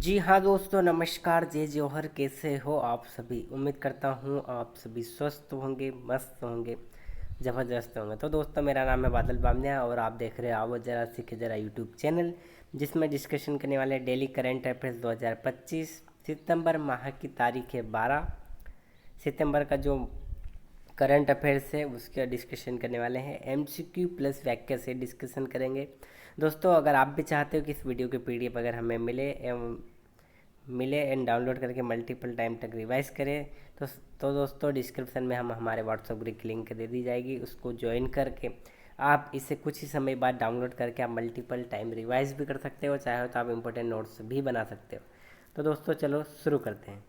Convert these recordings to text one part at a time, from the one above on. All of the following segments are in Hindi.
जी हाँ दोस्तों, नमस्कार। जय जौहर। कैसे हो आप सभी? उम्मीद करता हूँ आप सभी स्वस्थ होंगे, मस्त होंगे, ज़बरदस्त होंगे। तो दोस्तों, मेरा नाम है बादल बामनिया और आप देख रहे हो आओ जरा सीखे जरा यूट्यूब चैनल, जिसमें डिस्कशन करने वाले डेली करंट अफेयर्स 2025 सितंबर माह की तारीख है 12 सितंबर का जो करंट अफेयर्स है उसका डिस्कशन करने वाले हैं। एमसीक्यू प्लस वाक्य से डिस्कशन करेंगे। दोस्तों, अगर आप भी चाहते हो कि इस वीडियो के पीडीएफ अगर हमें मिले एंड डाउनलोड करके मल्टीपल टाइम तक रिवाइज करें तो दोस्तों, डिस्क्रिप्शन में हम हमारे व्हाट्सएप ग्रुप की लिंक दे दी जाएगी। उसको ज्वाइन करके आप इसे कुछ ही समय बाद डाउनलोड करके आप मल्टीपल टाइम रिवाइज भी कर सकते हो। चाहे तो आप इंपॉर्टेंट नोट्स भी बना सकते हो। तो दोस्तों, चलो शुरू करते हैं।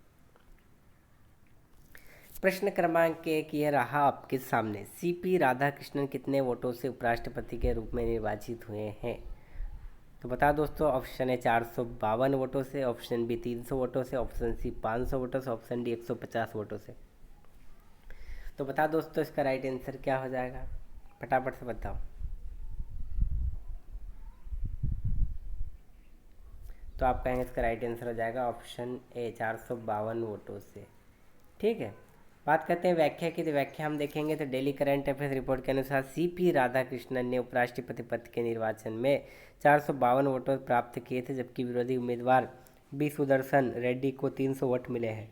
प्रश्न क्रमांक 1 ये रहा आपके सामने। सीपी राधाकृष्णन कितने वोटों से उपराष्ट्रपति के रूप में निर्वाचित हुए हैं? तो बता दोस्तों, ऑप्शन है 452 वोटों से, ऑप्शन बी 300 वोटों से, ऑप्शन सी 500 वोटों से, ऑप्शन डी 150 वोटों से। तो बता दोस्तों, इसका राइट आंसर क्या हो जाएगा? फटाफट से बताओ। तो आप कहेंगे इसका राइट आंसर हो जाएगा ऑप्शन ए 452 वोटों से। ठीक है, बात करते हैं व्याख्या की। तो व्याख्या हम देखेंगे तो डेली करंट अफेयर्स रिपोर्ट के अनुसार सीपी राधाकृष्णन ने उपराष्ट्रपति पद के निर्वाचन में 452 वोटों प्राप्त किए थे, जबकि विरोधी उम्मीदवार बी सुदर्शन रेड्डी को 300 वोट मिले हैं।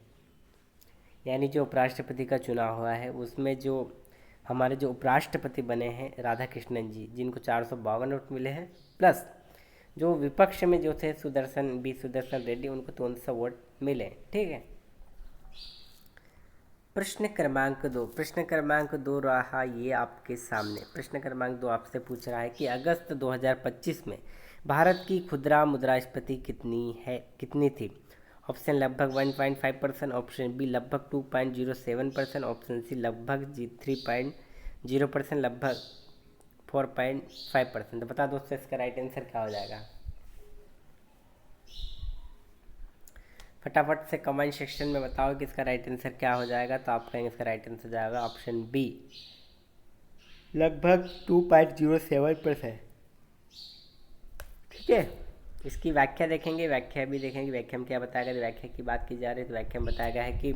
यानी जो उपराष्ट्रपति का चुनाव हुआ है उसमें जो हमारे जो उपराष्ट्रपति बने हैं राधाकृष्णन जी, जिनको 452 वोट मिले हैं, प्लस जो विपक्ष में जो थे सुदर्शन रेड्डी, उनको 300 वोट मिले। ठीक है, प्रश्न क्रमांक दो रहा ये आपके सामने। प्रश्न क्रमांक 2 आपसे पूछ रहा है कि अगस्त 2025 में भारत की खुदरा मुद्रास्फीति कितनी थी? ऑप्शन लगभग 1.5%, ऑप्शन बी लगभग 2.07%, ऑप्शन सी लगभग 3.0%, लगभग 4.5%। तो बता दोस्तों, इसका राइट आंसर क्या हो जाएगा? फटाफट से कमेंट सेक्शन में बताओ कि इसका राइट आंसर क्या हो जाएगा। तो आप कहेंगे इसका राइट आंसर जाएगा ऑप्शन बी लगभग 2.07%। ठीक है, इसकी व्याख्या देखेंगे, व्याख्या भी देखेंगे। व्याख्या में क्या बताया गया? व्याख्या की बात की जा रही है तो व्याख्या में बताया गया है कि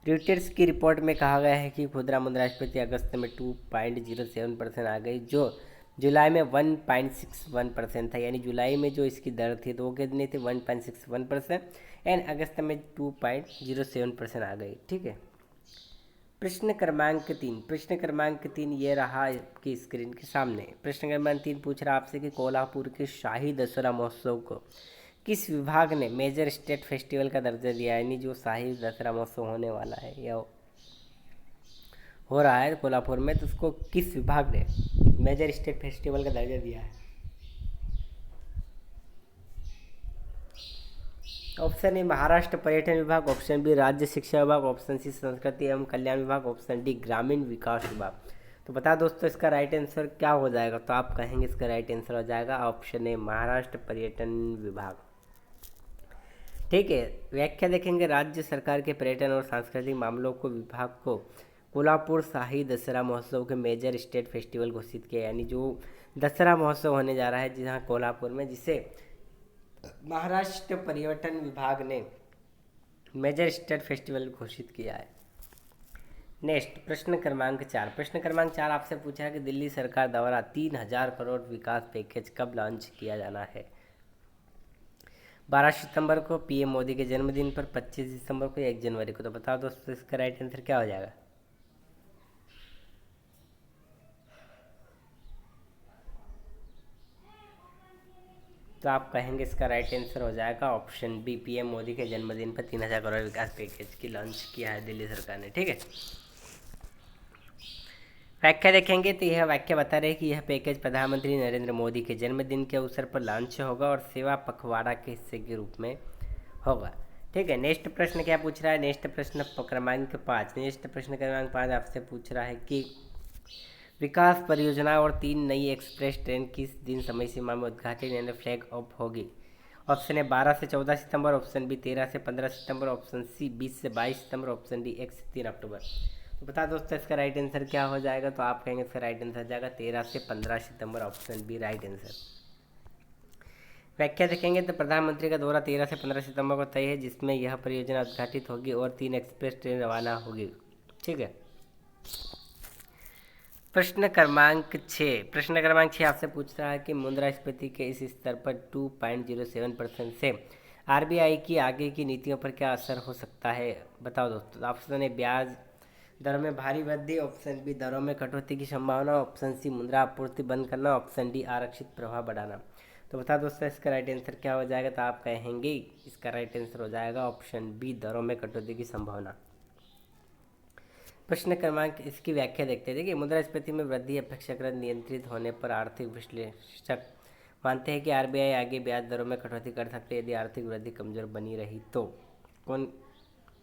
रॉयटर्स की रिपोर्ट में कहा गया है कि खुदरा मुद्रास्फीति अगस्त में 2.07% आ गई, जो जुलाई में 1.61% था। यानी जुलाई में जो इसकी दर थी तो वो कितनी थी? 1.61%। एंड अगस्त में 2.07% आ गई। ठीक है, प्रश्न क्रमांक 3 ये रहा आपकी स्क्रीन के सामने। प्रश्न क्रमांक 3 पूछ रहा आपसे कि कोल्हापुर के शाही दसरा महोत्सव को किस विभाग ने मेजर स्टेट फेस्टिवल का दर्जा दिया? यानी जो शाही दसरा महोत्सव होने वाला है या हो रहा है कोल्हापुर में, तो उसको किस विभाग ने मेजर स्टेट फेस्टिवल का दर्जा दिया है? ऑप्शन ए महाराष्ट्र पर्यटन विभाग, ऑप्शन बी राज्य शिक्षा विभाग, ऑप्शन सी संस्कृति एवं कल्याण विभाग, ऑप्शन डी ग्रामीण विकास विभाग। तो बता दोस्तों, इसका राइट आंसर क्या हो जाएगा? तो आप कहेंगे इसका राइट आंसर हो जाएगा ऑप्शन ए महाराष्ट्र पर्यटन विभाग। ठीक है, व्याख्या देखेंगे। राज्य सरकार के पर्यटन और सांस्कृतिक मामलों को विभाग को कोल्हापुर शाही दसरा महोत्सव के मेजर स्टेट फेस्टिवल घोषित किया। यानी जो दसरा महोत्सव होने जा रहा है जहाँ कोल्हापुर में, जिसे महाराष्ट्र पर्यटन विभाग ने मेजर स्टेट फेस्टिवल घोषित किया है। नेक्स्ट प्रश्न क्रमांक 4 आपसे पूछा है कि दिल्ली सरकार द्वारा 3,000 करोड़ विकास पैकेज कब लॉन्च किया जाना है? 12 सितंबर को पीएम मोदी के जन्मदिन पर, 25 दिसंबर को या 1 जनवरी को? तो बताओ दोस्तों, इसका राइट आंसर क्या हो जाएगा? तो आप कहेंगे इसका राइट आंसर हो जाएगा ऑप्शन बी पीएम मोदी के जन्मदिन पर 3,000 करोड़ विकास पैकेज की लॉन्च किया है दिल्ली सरकार ने। ठीक है, व्याख्या देखेंगे तो यह व्याख्या बता रही है कि यह पैकेज प्रधानमंत्री नरेंद्र मोदी के जन्मदिन के अवसर पर लॉन्च होगा और सेवा पखवाड़ा के हिस्से के रूप में होगा। ठीक है, नेक्स्ट प्रश्न क्या पूछ रहा है? नेक्स्ट प्रश्न क्रमांक 5 आपसे पूछ रहा है कि विकास परियोजना और 3 नई एक्सप्रेस ट्रेन किस दिन समय सीमा में उद्घाटन यानी फ्लैग ऑफ होगी? ऑप्शन है 12 से 14 सितंबर, ऑप्शन बी 13 से 15 सितंबर, ऑप्शन सी 20 से 22 सितंबर, ऑप्शन डी 1 से 3 अक्टूबर। तो बता दोस्तों, इसका राइट आंसर क्या हो जाएगा? तो आप कहेंगे इसका राइट आंसर जाएगा 13 से 15 सितंबर, ऑप्शन बी राइट आंसर। व्याख्या देखेंगे तो प्रधानमंत्री का दौरा 13 से 15 सितंबर को तय है, जिसमें यह परियोजना उद्घाटित होगी और 3 एक्सप्रेस ट्रेन रवाना होगी। ठीक है। प्रश्न क्रमांक 6 आपसे पूछ रहा है कि मुद्रास्फीति के इस स्तर पर 2.07% से आरबीआई की आगे की नीतियों पर क्या असर हो सकता है, बताओ दोस्तों। ऑप्शन ए ब्याज दरों में भारी वृद्धि, ऑप्शन बी दरों में कटौती की संभावना, ऑप्शन सी मुद्रा आपूर्ति बंद करना, ऑप्शन डी आरक्षित प्रभाव बढ़ाना। तो बता दोस्तों इसका राइट आंसर क्या हो जाएगा, तो आप कहेंगे इसका राइट आंसर हो जाएगा ऑप्शन बी दरों में कटौती की संभावना। प्रश्न क्रमांक इसकी व्याख्या देखते हैं। देखिए, मुद्रास्फीति में वृद्धि अपेक्षाकृत नियंत्रित होने पर आर्थिक विश्लेषक मानते हैं कि आरबीआई आगे ब्याज दरों में कटौती कर सकते हैं यदि आर्थिक वृद्धि कमजोर बनी रही तो। कौन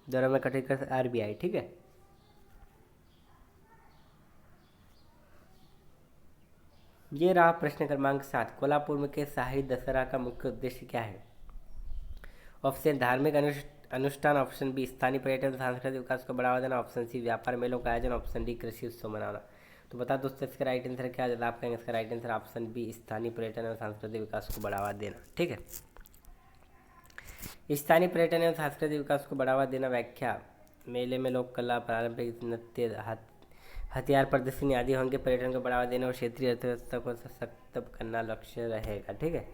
दरों में कटौती कर सकता? आरबीआई। ठीक है। ये रहा प्रश्न क्रमांक 7। कोल्हापुर में के शाही दशहरा का मुख्य उद्देश्य क्या है? ऑप्शन धार्मिक अनुष्ठान, ऑप्शन बी स्थानीय पर्यटन सांस्कृतिक विकास को बढ़ावा देना, ऑप्शन सी व्यापार मेलों का आयोजन, ऑप्शन डी कृषि उत्सव मनाना। तो बता दोस्तों इसका राइट आंसर क्या है, आप कहेंगे इसका राइट आंसर ऑप्शन बी स्थानीय पर्यटन और सांस्कृतिक विकास को बढ़ावा देना। ठीक है। स्थानीय पर्यटन एवं सांस्कृतिक विकास को बढ़ावा देना। व्याख्या, मेले में लोक कला, पारंपरिक नृत्य, हथियार प्रदर्शनी आदि होंगे। पर्यटन को बढ़ावा देना और क्षेत्रीय अर्थव्यवस्था को सशक्त करना लक्ष्य रहेगा। ठीक है।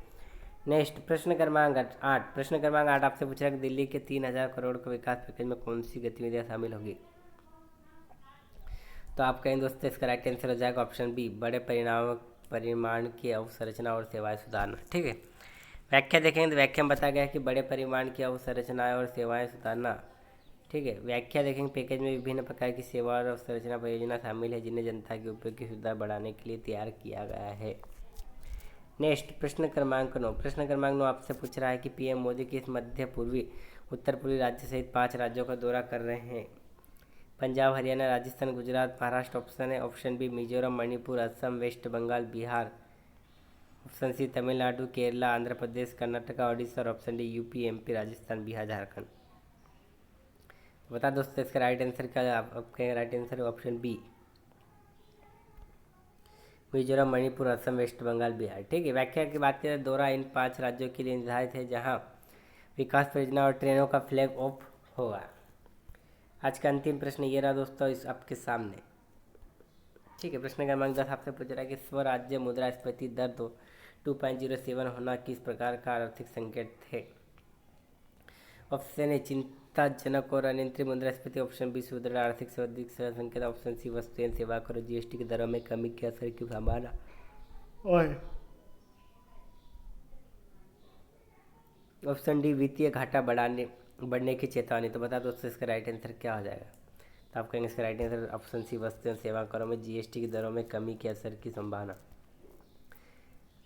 नेक्स्ट प्रश्न क्रमांक 8। प्रश्न क्रमांक 8 आपसे पूछा कि दिल्ली के 3,000 करोड़ के विकास पैकेज में कौन सी गतिविधियां शामिल होगी? तो आप कहें दोस्तों इसका राइट आंसर हो जाएगा ऑप्शन बी बड़े परिमाण की अवसंरचना और सेवाएं सुधारना। ठीक है। व्याख्या देखेंगे तो व्याख्या में बताया गया है कि बड़े परिमाण की अवसंरचनाएं और सेवाएं सुधारना। ठीक है। व्याख्या देखेंगे पैकेज में विभिन्न प्रकार की सेवा और अवसंरचना परियोजना शामिल है जिन्हें जनता के उपयोग की सुविधा बढ़ाने के लिए तैयार किया गया है। नेक्स्ट प्रश्न क्रमांक 9। प्रश्न क्रमांक 9 आपसे पूछ रहा है कि पीएम मोदी किस मध्य पूर्वी उत्तर पूर्वी राज्य सहित 5 राज्यों का दौरा कर रहे हैं? पंजाब, हरियाणा, राजस्थान, गुजरात, महाराष्ट्र। ऑप्शन है option B Mizoram, Manipur, Assam, West Bengal, Bihar, option C Tamil Nadu, Kerala, Andhra Pradesh, Karnataka, Odisha और option D UP, MP, Rajasthan, Bihar, Jharkhand. बता दोस्तों इसका राइट आंसर क्या है, आपके राइट आंसर है option B Mizoram, Manipur, Assam, West Bengal, Bihar. ठीक है। व्याख्या की बात करें, दौरा इन 5 राज्यों के लिए निर्धारित है जहां विकास परियोजना और ट्रेनों का फ्लैग ऑफ होगा। आज का अंतिम प्रश्न ये रहा दोस्तों इस आपके सामने। ठीक है। प्रश्न क्रमांक 10 आपसे पूछ रहा है कि स्वराज्य मुद्रास्फीति दर 2.07 होना किस प्रकार का आर्थिक संकेत है? ऑप्शन ए चिंताजनक और अनियंत्रित मुद्रास्फीति, ऑप्शन बी सुदृढ़ आर्थिक से अधिक संकेत, ऑप्शन सी वस्तु एवं सेवा कर जीएसटी की दरों में कमी के असर की संभावना, और ऑप्शन डी वित्तीय घाटा बढ़ने की चेतावनी। तो बता दोस्तों इसका राइट आंसर क्या हो जाएगा, तो आप कहेंगे इसका राइट आंसर ऑप्शन सी वस्तु एवं सेवा करों में जीएसटी की दरों में कमी के असर की संभावना।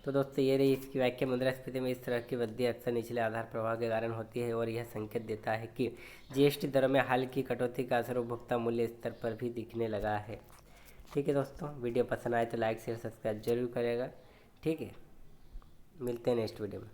तो दोस्तों ये रही इसकी व्याख्या। मुद्रास्फीति में इस तरह की वृद्धि अक्सर निचले आधार प्रभाव के कारण होती है और यह संकेत देता है कि जीएसटी दरों में हाल की कटौती का असर उपभोक्ता मूल्य स्तर पर भी दिखने लगा है। ठीक है दोस्तों, वीडियो पसंद आए तो लाइक शेयर सब्सक्राइब जरूर करेगा। ठीक है, मिलते हैं नेक्स्ट वीडियो में।